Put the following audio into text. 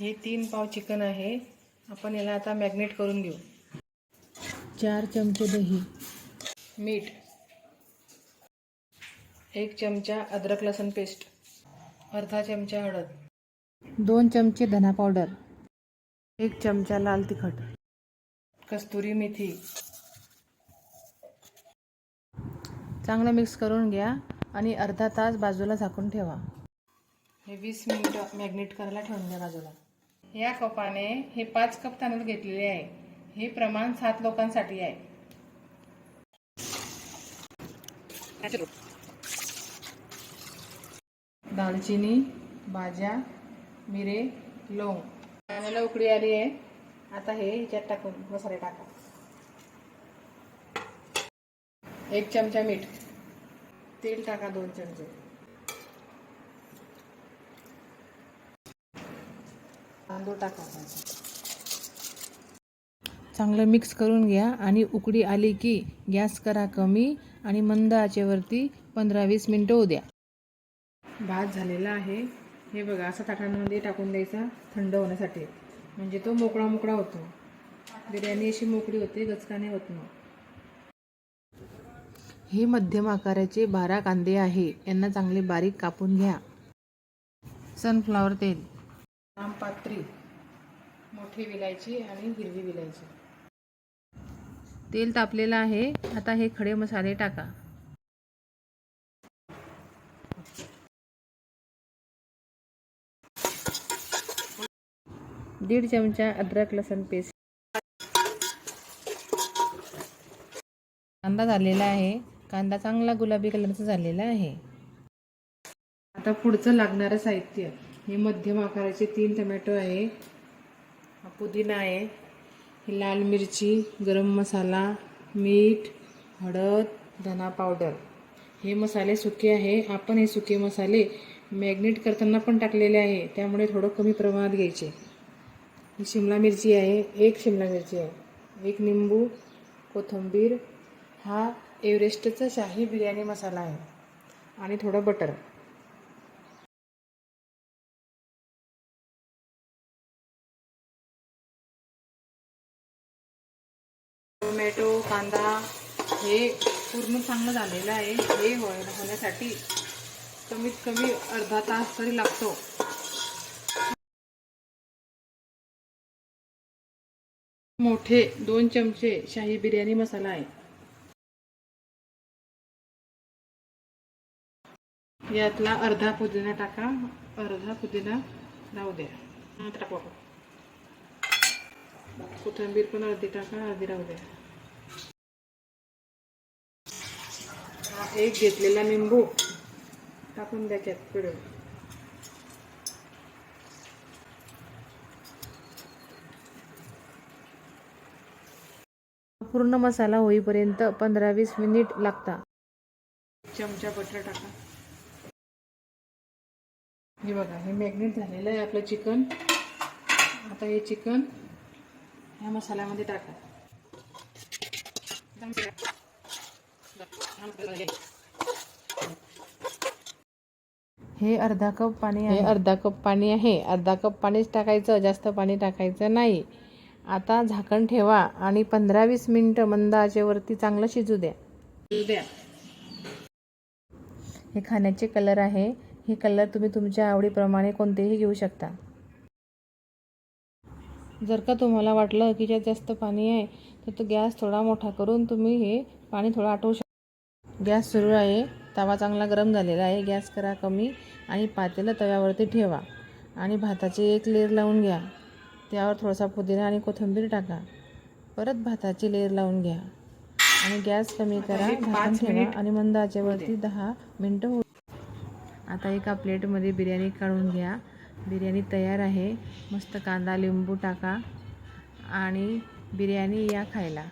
हे 3 पाव चिकन आहे. आपण याला आता मॅग्नेट करून घेऊ. 4 चमचे दही, मीठ, 1 चमचा अद्रक लसूण पेस्ट, अर्धा चमचा हळद, 2 चमचे धना पावडर, 1 चमचा लाल तिखट, कस्तुरी मेथी. चांगलं मिक्स करून घ्या आणि अर्धा तास बाजूला झाकून ठेवा. हे 20 मिनिटं मॅग्नेट करायला ठेवून द्या बाजूला. या कपाने हे 5 कप तांदूळ घेतलेले आहे. हे प्रमाण 7 लोकांसाठी आहे. दालचिनी, बाजा, मिरे, लवंग. पाण्याला उकळी आली आहे. आता हे ह्याच्यात टाकून मसाले टाका. 1 चमचा मीठ, तेल टाका 2 चमचे, तांदूळ टाका. चांगलं मिक्स करून घ्या आणि उकळी आली की गॅस करा कमी आणि मंद आचेवरती 15-20 मिनिटं होऊ द्या. भात झालेला आहे. हे बघा, असं ताटांमध्ये टाकून द्यायचा थंड होण्यासाठी, म्हणजे तो मोकळा मोकळा होतो. बिर्याणी अशी मोकळी होते, गचकाने होत नाही. हे मध्यम आकाराचे 12 कांदे आहे. यांना चांगले बारीक कापून घ्या. सनफ्लॉवर तेल, रामपात्री, मोठी विलायची आणि हिरवी विलायची. तेल तापलेलं आहे. आता हे खडे मसाले टाका. दीड चमचा अद्रक लसूण पेस्ट. कांदा झालेला आहे. कांदा चांगला गुलाबी कलरचा झालेला आहे. आता पुढचं लागणारं साहित्य. हे मध्यम आकाराचे 3 टोमॅटो आहे. हा पुदिना आहे. ही लाल मिरची, गरम मसाला, मीठ, हळद, धना पावडर. हे मसाले सुके आहे. आपण हे सुके मसाले मॅग्नेट करताना पण टाकलेले आहे, त्यामुळे थोडं कमी प्रमाणात घ्यायचे. ही शिमला मिरची आहे. 1 शिमला मिरची आहे. 1 निंबू, कोथिंबीर. हा एव्हरेस्टचा शाही बिर्याणी मसाला आहे. आणि थोडं बटर. टोमॅटो, कांदा हे पूर्ण चांगलं झालेलं आहे. हे होण्यासाठी कमीत कमी अर्धा तास तरी लागतो. मोठे 2 चमचे शाही बिर्याणी मसाला आहे. यातला अर्धा पुदिना टाका. अर्धा पुदिना राहू द्या. कोथिंबीर पण अर्धी टाका, अर्धी राहू द्या. हा 1 घेतलेला निंबू टाकून द्याच्यात पिळून. पूर्ण मसाला होईपर्यंत 15-20 मिनिट लागतात. चमचा बटर टाका. हे बघा, हे मॅग्नेट झालेलं आहे आपलं चिकन. आता हे चिकन ह्या मसाल्यामध्ये टाका. हे अर्धा कप पाणी आहे. अर्धा कप पाणी आहे. अर्धा कप पाणीच टाकायचं, जास्त पाणी टाकायचं नाही. आता झाकण ठेवा आणि 15-20 मिनिटं मंद आचेवरती चांगलं शिजू द्या. हे खाण्याचे कलर आहे. हे कलर तुम्ही तुमच्या आवडीप्रमाणे कोणतेही घेऊ शकता. जर का तुम्हाला वाटलं की याच्यात जास्त पाणी आहे तर तो गॅस थोडा मोठा करून तुम्ही हे पाणी थोडं आटवू शकता. गॅस सुरू आहे. तवा चांगला गरम झालेला आहे. गॅस करा कमी आणि पातेलं तव्यावरती ठेवा आणि भाताची 1 लेयर लावून घ्या. त्यावर थोडासा पुदिना आणि कोथिंबीर टाका. परत भाताची लेयर लावून घ्या आणि गॅस कमी करा. झाकण ठेवा आणि मंद आचेवरती 10 मिनिटं होऊ. आता एका प्लेटमध्ये बिर्याणी काढून घ्या. बिर्याणी तयार आहे. मस्त कांदा लिंबू टाका आणि बिर्याणी या खायला.